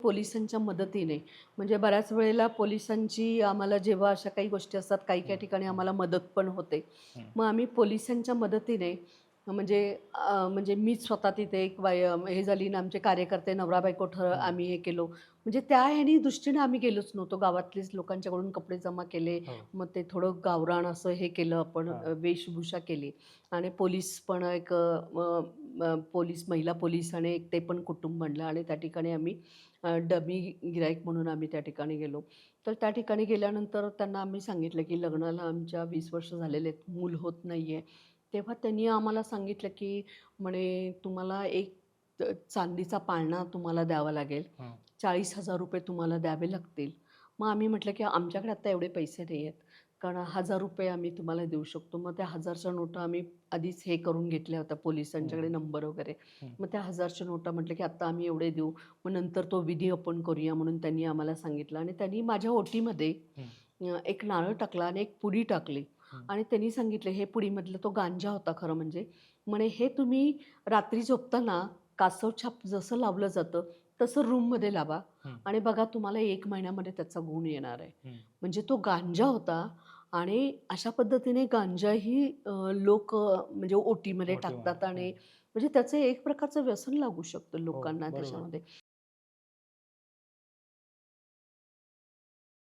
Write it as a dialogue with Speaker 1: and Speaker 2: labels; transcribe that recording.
Speaker 1: पोलिसांच्या मदतीने म्हणजे बऱ्याच वेळेला पोलिसांची आम्हाला जेव्हा अशा काही गोष्टी असतात, काही
Speaker 2: हं,
Speaker 1: ठिकाणी
Speaker 2: हं,
Speaker 1: आम्हाला मदत पण होते.
Speaker 2: हं.
Speaker 1: मग आम्ही पोलिसांच्या मदतीने म्हणजे म्हणजे मीच स्वतः तिथे एक हे झाली ना, आमचे कार्यकर्ते नवरा-बायको
Speaker 2: हं.
Speaker 1: आम्ही हे केलो. म्हणजे त्या ह्यानी दृष्टीने आम्ही गेलोच नव्हतो. गावातलेच लोकांच्याकडून कपडे जमा केले.
Speaker 2: हो.
Speaker 1: मग ते थोडं गावरान असं हे केलं आपण
Speaker 2: हां.
Speaker 1: वेशभूषा केली आणि पोलीस पण एक पोलीस महिला पोलीस आणि एक ते पण कुटुंब आणलं आणि त्या ठिकाणी आम्ही डमी गिराईक म्हणून आम्ही त्या ठिकाणी गेलो. तर त्या ठिकाणी गेल्यानंतर त्यांना आम्ही सांगितलं, की लग्नाला आमच्या 20 वर्ष झालेले आहेत, मूल होत नाहीये. तेव्हा त्यांनी आम्हाला सांगितलं, की म्हणे तुम्हाला एक चांदीचा पाळणा तुम्हाला द्यावा लागेल.
Speaker 2: हं.
Speaker 1: ₹40,000 तुम्हाला द्यावे लागतील. मग आम्ही म्हटलं, की आमच्याकडे आता एवढे पैसे नाही आहेत. कारण ₹1000 आम्ही तुम्हाला देऊ शकतो. मग त्या 1000च्या नोटा आम्ही आधीच हे करून घेतल्या होत्या
Speaker 2: हं,
Speaker 1: पोलिसांच्याकडे
Speaker 2: हं,
Speaker 1: नंबर वगैरे.
Speaker 2: हं.
Speaker 1: मग त्या 1000च्या नोटा म्हटलं, की आता आम्ही एवढे देऊ. मग नंतर तो विधी आपण करूया म्हणून त्यांनी आम्हाला सांगितलं आणि त्यांनी माझ्या ओटीमध्ये
Speaker 2: हं,
Speaker 1: एक नारळ टाकला आणि एक पुडी टाकली
Speaker 2: हं.
Speaker 1: आणि त्यांनी सांगितलं, हे पुडीमधलं तो गांजा होता खरं म्हणजे. म्हणे, "हे तुम्ही रात्री झोपताना कासव छाप जसं लावलं जातं, तसं रूममध्ये लावा
Speaker 2: हं,
Speaker 1: आणि बघा तुम्हाला 1 महिन्यामध्ये त्याचा गुण येणार आहे."
Speaker 2: हं.
Speaker 1: म्हणजे तो गांजा होता आणि अशा पद्धतीने गांजाही लोक म्हणजे ओटीमध्ये
Speaker 2: मोठी
Speaker 1: टाकतात
Speaker 2: म्हणा.
Speaker 1: आणि
Speaker 2: हं.
Speaker 1: म्हणजे त्याचं एक प्रकारचं व्यसन लागू शकतं
Speaker 2: हो,
Speaker 1: लोकांना
Speaker 2: बरोबर.
Speaker 1: त्याच्यामध्ये.